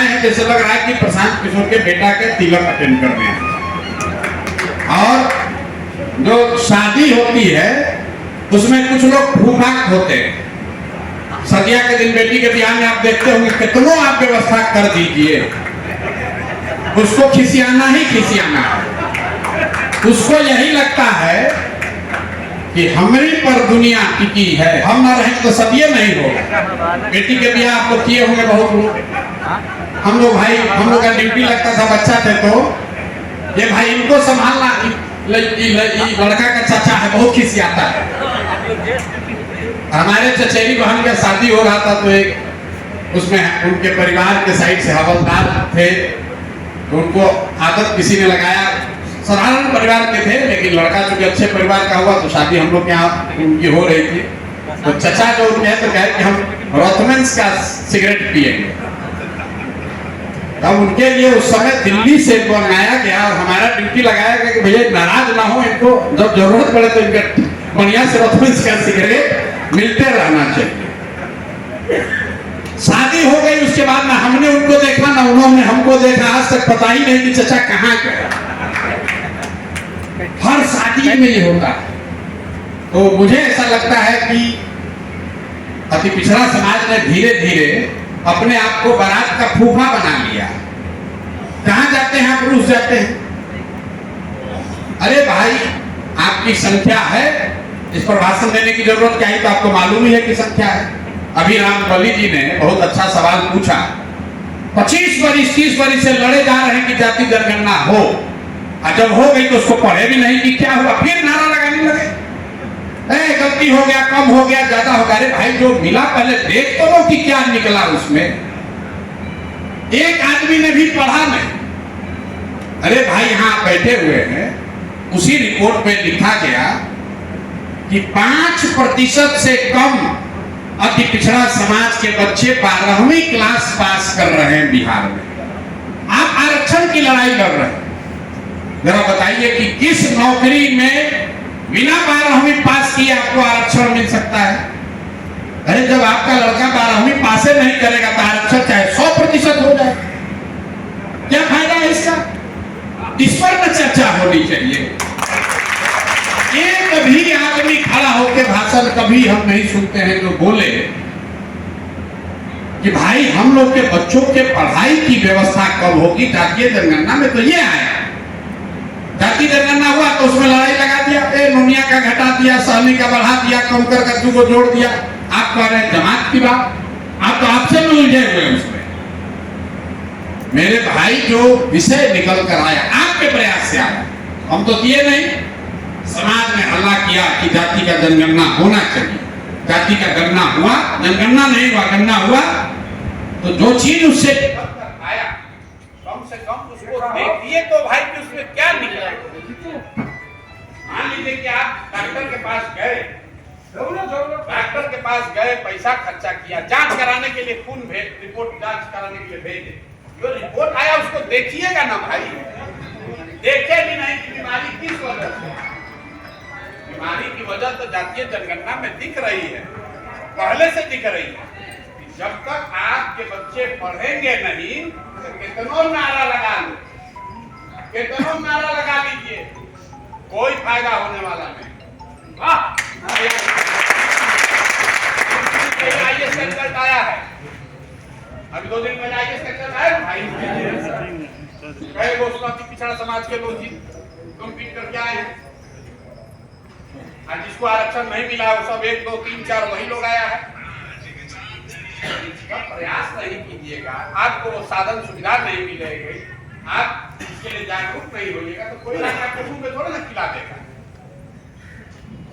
आए हैं जैसे लग रहा है कि प्रशांत किशोर के बेटा के तिलक अटेंड करने हैं। और जो शादी होती है उसमें कुछ लोग भूभाग होते हैं। सदिया के दिन बेटी के ब्याह में आप देखते होंगे कितनों आप व्यवस्था कर दीजिए, उसको खिसियाना ही खिसियाना है। उसको यही लगता है कि हमारी पर दुनिया टिकी है, हम ना रहें तो सदिये नहीं हो। बेटी के ब्याह आप तो किए होंगे बहुत लोग। हम लोग भाई, हम लोग का ड्यूटी लगता था बच्चा थे तो ये भाई इनको संभालना, लड़का का चाचा है बहुत खिसियाता है। हमारे चचेरी बहन का शादी हो रहा था तो एक उसमें उनके परिवार के साइड से हवलदार थे, तो उनको आदत किसी ने लगाया। साधारण परिवार के थे लेकिन लड़का चूंकि अच्छे परिवार का हुआ तो शादी हम लोग के यहाँ उनकी हो रही थी। तो चचा जो उनके तो कहे कि हम रॉथमेंस का सिगरेट पिएंगे। तब उनके लिए उस समय दिल्ली से मंगाया गया और हमारा ड्यूटी लगाया गया कि भैया नाराज ना हो, इनको जब जरूरत पड़े तो इनके बढ़िया से रॉथमेंस का सिगरेट मिलते रहना चाहिए। शादी हो गई, उसके बाद ना हमने उनको देखा ना उन्होंने हमको देखा। आज तक पता ही नहीं कि चचा कहाँ गए। हर शादी में ये होता है। तो मुझे ऐसा लगता है कि अति पिछड़ा समाज ने धीरे धीरे अपने आप को बारात का फूफा बना लिया। कहां जाते हैं आप, रूस जाते हैं। अरे भाई आपकी संख्या है, इस पर भाषण देने की जरूरत क्या है, तो आपको मालूम ही है कि संख्या है। अभी रामबली जी ने बहुत अच्छा सवाल पूछा। 25 वर्ष 30 वर्ष से लड़े जा रहे हैं कि जाति जनगणना हो, और जब हो गई तो उसको पढ़े भी नहीं कि क्या हुआ, फिर नारा लगाने लगे गलती हो गया, कम हो गया, ज्यादा हो गया। अरे भाई जो मिला पहले देख तो लो कि क्या निकला उसमें। एक आदमी ने भी पढ़ा नहीं। अरे भाई यहाँ बैठे हुए हैं, उसी रिपोर्ट में लिखा गया कि 5% से कम अति पिछड़ा समाज के बच्चे 12वीं क्लास पास कर रहे हैं बिहार में। आप आरक्षण की लड़ाई लड़ रहे हैं। जरा बताइए कि किस नौकरी में बिना 12वीं पास किए आपको आरक्षण मिल सकता है। अरे जब आपका लड़का 12वीं पास नहीं करेगा तो आरक्षण चाहे 100% हो जाए, क्या फायदा है इसका। इस पर न चर्चा होनी चाहिए। एक भी आदमी खड़ा होकर भाषण कभी हम नहीं सुनते हैं जो बोले कि भाई हम लोग के बच्चों के पढ़ाई की व्यवस्था कब होगी। जातीय जनगणना में तो ये आया, जाति जनगणना हुआ तो उसमें लड़ाई लगा दिया, नोनिया का घटा दिया, सहनी का बढ़ा दिया, कमकर कद्दू को जोड़ दिया। आप कह रहे हैं जमात की बात, आप तो आपसे में उलझे हुए उसमें। मेरे भाई जो विषय निकल कर आया आपके प्रयास से आया, हम तो किए नहीं। समाज ने हल्ला किया कि जाति का जनगणना होना चाहिए। जाति का गणना हुआ, जनगणना नहीं हुआ, गणना हुआ। तो जो चीज उससे आया कम से कम उसको देखिए तो भाई कि उसमें क्या निकला। मान लीजिए कि आप डॉक्टर के पास गए, डॉक्टर के पास गए, पैसा खर्चा किया, जांच कराने के लिए खून रिपोर्ट जांच कराने के लिए भेजे। जो रिपोर्ट आया उसको देखिएगा ना भाई, देखे भी नहीं कि बीमारी किस वजह से। बीमारी की वजह तो जातीय जनगणना में दिख रही है, पहले से दिख रही है। जब तक आपके बच्चे पढ़ेंगे नहीं तो कितनों नारा लगा लो, कितनों नारा लगा लीजिए, कोई फायदा होने वाला नहीं। आईएएस का रिजल्ट आया है, अभी 2 दिन पहले आईएएस का रिजल्ट आया भाई। कई दोस्तों पिछड़ा समाज के लोग कम्पीट करके आए हैं, और जिसको आरक्षण नहीं मिला वो सब 1 2 3 4 वही लोग आया है। इसका प्रयास नहीं कीजिएगा, आपको वो साधन सुविधा नहीं मिलेगी, आप इसके लिए जागरूक नहीं होइएगा तो कोई आपके मुंह में थोड़ा ना खिला देगा।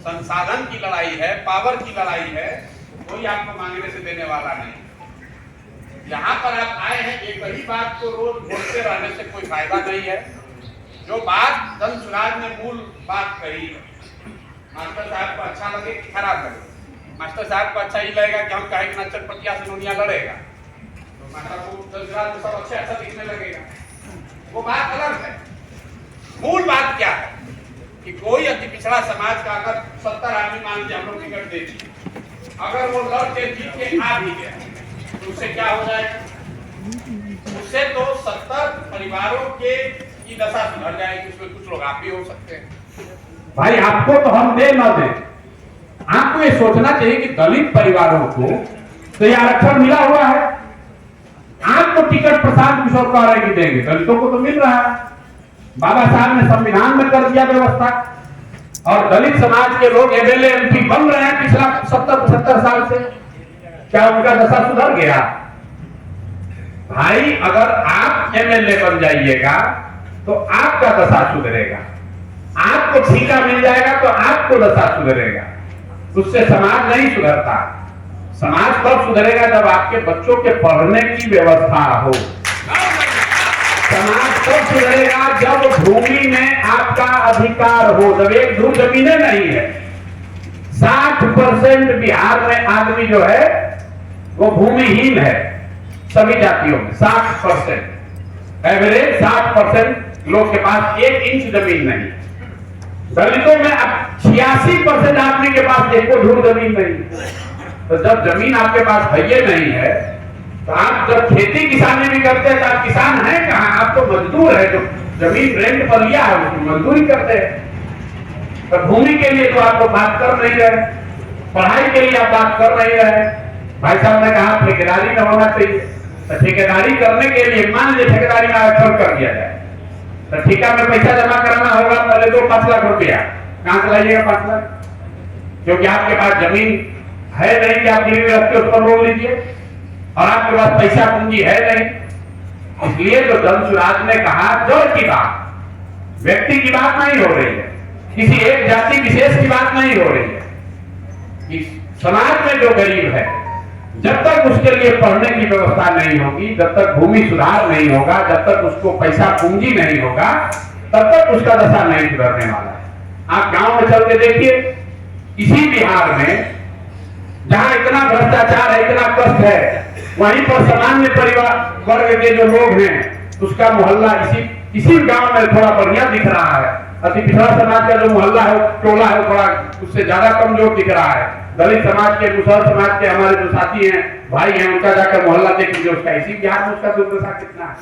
संसाधन की लड़ाई है, पावर की लड़ाई है, कोई आपको मांगने से देने वाला नहीं। यहाँ पर आप आए हैं, एक ही बात को रोज बोलते रहने से कोई फायदा नहीं है। जो बात धन सुराज ने मूल बात कही, मास्टर साहब को अच्छा लगे कि खराब लगे, मास्टर साहब को अच्छा ही लगेगा कि हम कहें कि चरपटिया से नोनिया लड़ेगा, तो मास्टर को सब अच्छे अच्छा दिखने लगेगा, वो बात अलग है। मूल बात क्या है कि कोई अति पिछड़ा समाज का अगर 70 आदमी मान लीजिए हम लोग टिकट दे दिए, अगर वो लड़ के जीत के आ भी गया तो उससे क्या हो जाएगा, परिवारों के की दशा सुधर जाएगी, उसमें कुछ लोग आप भी हो सकते हैं। भाई आपको तो हम दे न दें, आपको ये सोचना चाहिए कि दलित परिवारों को तो ये आरक्षण मिला हुआ है। आपको टिकट प्रशांत किशोर कह रहे कि देंगे, दलितों को तो मिल रहा है। बाबा साहब ने संविधान में कर दिया व्यवस्था, और दलित समाज के लोग एमएलए एमपी बन रहे हैं पिछला 70-75 साल से। क्या उनका दशा सुधर गया? भाई अगर आप एमएलए बन जाइएगा तो आपका दशा सुधरेगा, आपको ठीका मिल जाएगा तो आपको दशा सुधरेगा, उससे समाज नहीं सुधरता। समाज तब सुधरेगा जब आपके बच्चों के पढ़ने की व्यवस्था हो। समाज तब सुधरेगा जब भूमि में आपका अधिकार हो। जब एक धूप जमीनें नहीं है, 60% बिहार में आदमी जो है वो भूमिहीन है। सभी जातियों में 60%, एवरेज 60% लोग के पास 1 इंच जमीन नहीं। दलितों में अब 86% आदमी के पास 1 धूप जमीन नहीं। तो जब जमीन आपके पास है ये नहीं है, तो आप जब खेती किसानी भी करते हैं तो आप किसान हैं कहां? आप तो मजदूर है, जो जमीन रेंट पर लिया है उसकी मजदूरी करते हैं। तो भूमि के लिए तो आप लोग बात कर नहीं रहे, पढ़ाई के लिए आप बात कर नहीं रहे। भाई साहब ने कहा ठेकेदारी में होना चाहिए, तो ठेकेदारी करने के लिए मान लीजिए ठेकेदारी में आरक्षण कर दिया जाए, तो ठेका में पैसा जमा कराना होगा, पहले तो 5 लाख रुपया कहां से लाइएगा 5 लाख? क्योंकि आपके पास जमीन है नहीं कि आप गिरवी रख के उस पर लोन लीजिए, और आपके पास पैसा पूंजी है नहीं। इसलिए तो धनसुराज ने कहा जड़ की बात, व्यक्ति की बात नहीं हो रही है, किसी एक जाति विशेष की बात नहीं हो रही है। कि समाज में जो गरीब है, जब तक उसके लिए पढ़ने की व्यवस्था नहीं होगी, जब तक भूमि सुधार नहीं होगा, जब तक उसको पैसा पूंजी नहीं होगा, तब तक उसका दशा नहीं सुधरने वाला है। आप गांव में चल के देखिए, इसी बिहार में जहां इतना भ्रष्टाचार है, इतना कष्ट है, वहीं पर सामान्य परिवार वर्ग के जो लोग हैं, उसका मोहल्ला इसी गांव में थोड़ा बढ़िया दिख रहा है। अति पिछड़ा समाज का जो मोहल्ला है, टोला है, थोड़ा उससे ज्यादा कमजोर दिख रहा है। दलित समाज के, मुसहर समाज के हमारे जो साथी हैं, भाई हैं, उनका जाकर मोहल्ला देख लीजिए, उसका इसी बिहार में उसका दुर्दशा कितना है।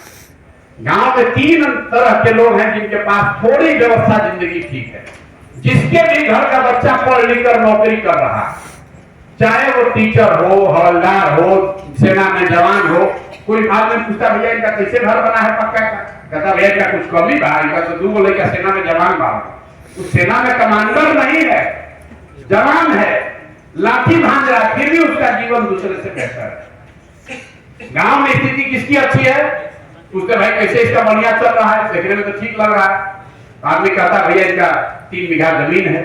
गांव में 3 तरह के लोग हैं जिनके पास थोड़ी व्यवस्था जिंदगी ठीक है। जिसके भी घर का बच्चा पढ़ लिख कर नौकरी कर रहा है, चाहे वो टीचर हो, हवलदार हो, सेना में जवान हो, कोई आदमी पूछता भैया इनका कैसे घर बना है पक्का का? कहता भैया क्या कुछ कमी बा? इनका तो 2 लड़का सेना में जवान बा। उस सेना में कमांडर नहीं है, जवान है, लाठी भांज रहा, फिर भी उसका जीवन दूसरे से बेहतर है। गांव में स्थिति किसकी अच्छी है? पूछते भाई कैसे इसका बढ़िया चल रहा है, देखने में तो ठीक लग रहा है। आदमी कहता भैया इनका 3 बीघा जमीन है।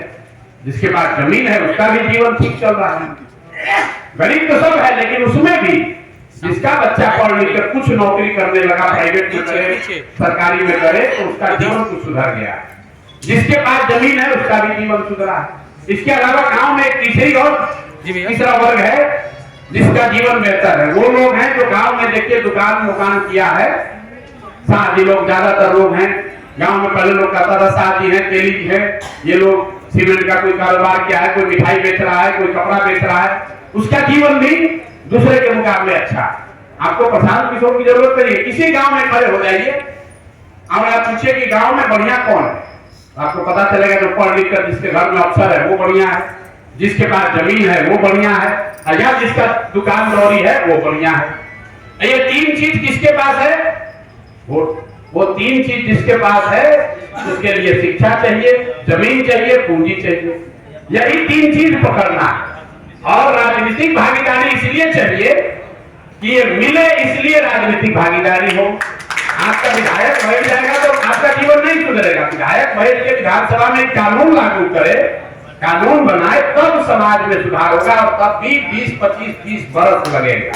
जिसके पास जमीन है उसका भी जीवन ठीक चल रहा है। गरीब तो सब है, लेकिन उसमें भी जिसका बच्चा पढ़ लिख कर कुछ नौकरी करने लगा, प्राइवेट में करे, सरकारी में करे, तो उसका जीवन कुछ सुधर गया। जिसके पास जमीन है उसका भी जीवन सुधरा है। इसके अलावा गांव में एक तीसरा वर्ग है जिसका जीवन बेहतर है। वो लोग हैं जो गांव में देखिए दुकान किया है, शादी लोग, ज्यादातर लोग हैं गांव में। पहले लोग कहता था शादी है, तेली है, ये लोग सीमेंट का कोई कारोबार किया है, कोई मिठाई बेच रहा है, कोई कपड़ा बेच रहा है, उसका जीवन भी दूसरे के मुकाबले अच्छा। आपको प्रशांत किशोर की जरूरत नहीं है, किसी गांव में खड़े हो जाइए और आप पूछिए कि गांव में बढ़िया कौन है, आपको पता चलेगा जो पढ़ लिख कर जिसके घर में अफसर है वो बढ़िया है, जिसके पास जमीन है वो बढ़िया है, या जिसका दुकान दौरी है वो बढ़िया है। ये 3 चीज किसके पास है? वो 3 चीज जिसके पास है उसके लिए शिक्षा चाहिए, जमीन चाहिए, पूंजी चाहिए। यही 3 चीज पकड़ना है। और राजनीतिक भागीदारी इसलिए चाहिए कि ये मिले, इसलिए राजनीतिक भागीदारी हो। आपका विधायक बैठ जाएगा तो आपका जीवन नहीं सुधरेगा। विधायक बैठ के विधानसभा में कानून लागू करे, कानून बनाए, तब समाज में सुधार होगा, और तब भी 20, 25, 30 बरस लगेगा।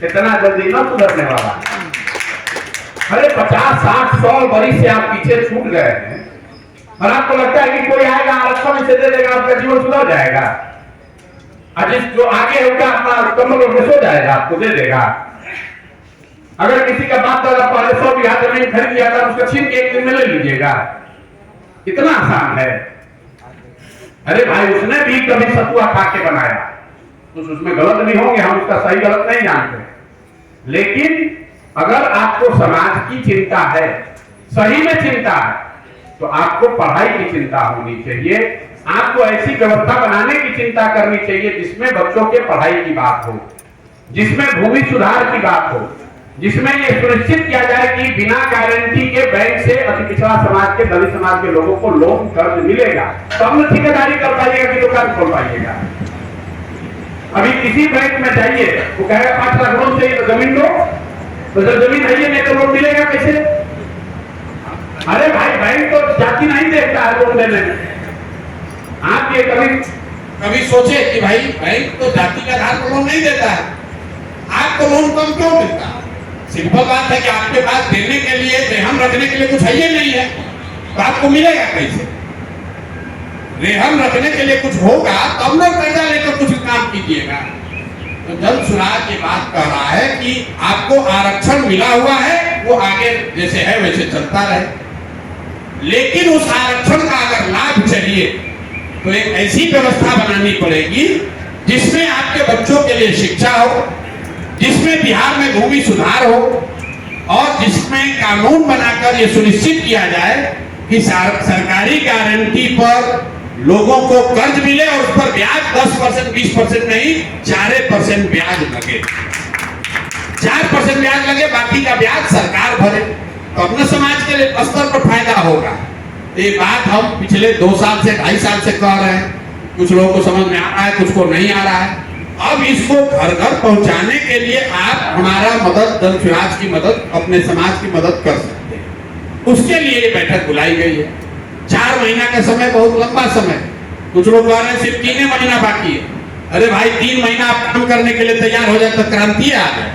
इतना जल्दी न सुधरने वाला। अरे 50, 60, 100 बरिस से आप पीछे छूट गए हैं, और आपको लगता है कि कोई आएगा आरक्षण से दे देगा, आपका जीवन सुधर जाएगा। जिस जो आगे होगा अपना कमल में सो जाएगा, आपको दे देगा। अगर किसी का बाप दादा पहले 100 बीघा जमीन खरीद लिया था, उसका छीन के 1 दिन में ले लीजिएगा, इतना आसान है। अरे भाई उसने भी कभी सतुआ खा के बनाया, तो उसमें गलत भी होंगे, हम उसका सही गलत नहीं जानते, लेकिन अगर आपको समाज की चिंता है, सही में चिंता है, तो आपको पढ़ाई की चिंता होनी चाहिए। आपको ऐसी व्यवस्था बनाने की चिंता करनी चाहिए जिसमें बच्चों के पढ़ाई की बात हो, जिसमें भूमि सुधार की बात हो, जिसमें यह सुनिश्चित किया जाए कि बिना गारंटी के बैंक से अति पिछड़ा समाज के, दलित समाज के लोगों को लोन कर्ज मिलेगा, तब न ठेकेदारी कर पाइएगा कि दुकान खोल पाइएगा। अभी किसी बैंक में जाइए, वो कहेगा 5 लाख लोन चाहिए तो जमीन दो, तो जब जमीन है नहीं तो लोन मिलेगा कैसे? अरे भाई, बैंक तो जाति नहीं देखता है लोन देने में। आप ये कभी सोचे कि भाई बैंक तो जाति के आधार पर लोन नहीं देता है, आपको लोन कम क्यों मिलता है? सिंपल बात है कि आपके पास देने के लिए, रेहम रखने के लिए कुछ है ही नहीं है, तो आपको मिलेगा कैसे? रेहम रखने के लिए कुछ होगा तब ना कर्जा लेकर कुछ काम कीजिएगा। तो जन सुराज ये बात कह रहा है कि आपको आरक्षण मिला हुआ है, वो आगे जैसे है वैसे चलता रहे, लेकिन उस आरक्षण का अगर लाभ चाहिए तो एक ऐसी व्यवस्था बनानी पड़ेगी जिसमें आपके बच्चों के लिए शिक्षा हो, जिसमें बिहार में भूमि सुधार हो, और जिसमें कानून बनाकर यह सुनिश्चित किया जाए कि सरकारी गारंटी पर लोगों को कर्ज मिले और उस पर ब्याज 10%, 20% नहीं, 4% ब्याज लगे। 4% ब्याज लगे, बाकी का ब्याज सरकार भरे, तो अपने समाज के लिए स्तर पर फायदा होगा। ये बात हम पिछले 2 साल से 2.5 साल से कह रहे हैं, कुछ लोगों को समझ में आ रहा है, कुछ को नहीं आ रहा है। अब इसको घर घर पहुंचाने के लिए आप हमारा मदद, दल समाज की मदद, अपने समाज की मदद कर सकते हैं। उसके लिए ये बैठक बुलाई गई है। 4 महीना का समय बहुत लंबा समय, कुछ लोग कह रहे हैं सिर्फ 3 महीना बाकी है। अरे भाई, 3 महीना आप काम करने के लिए तैयार हो जाए तो क्रांति आ जाए।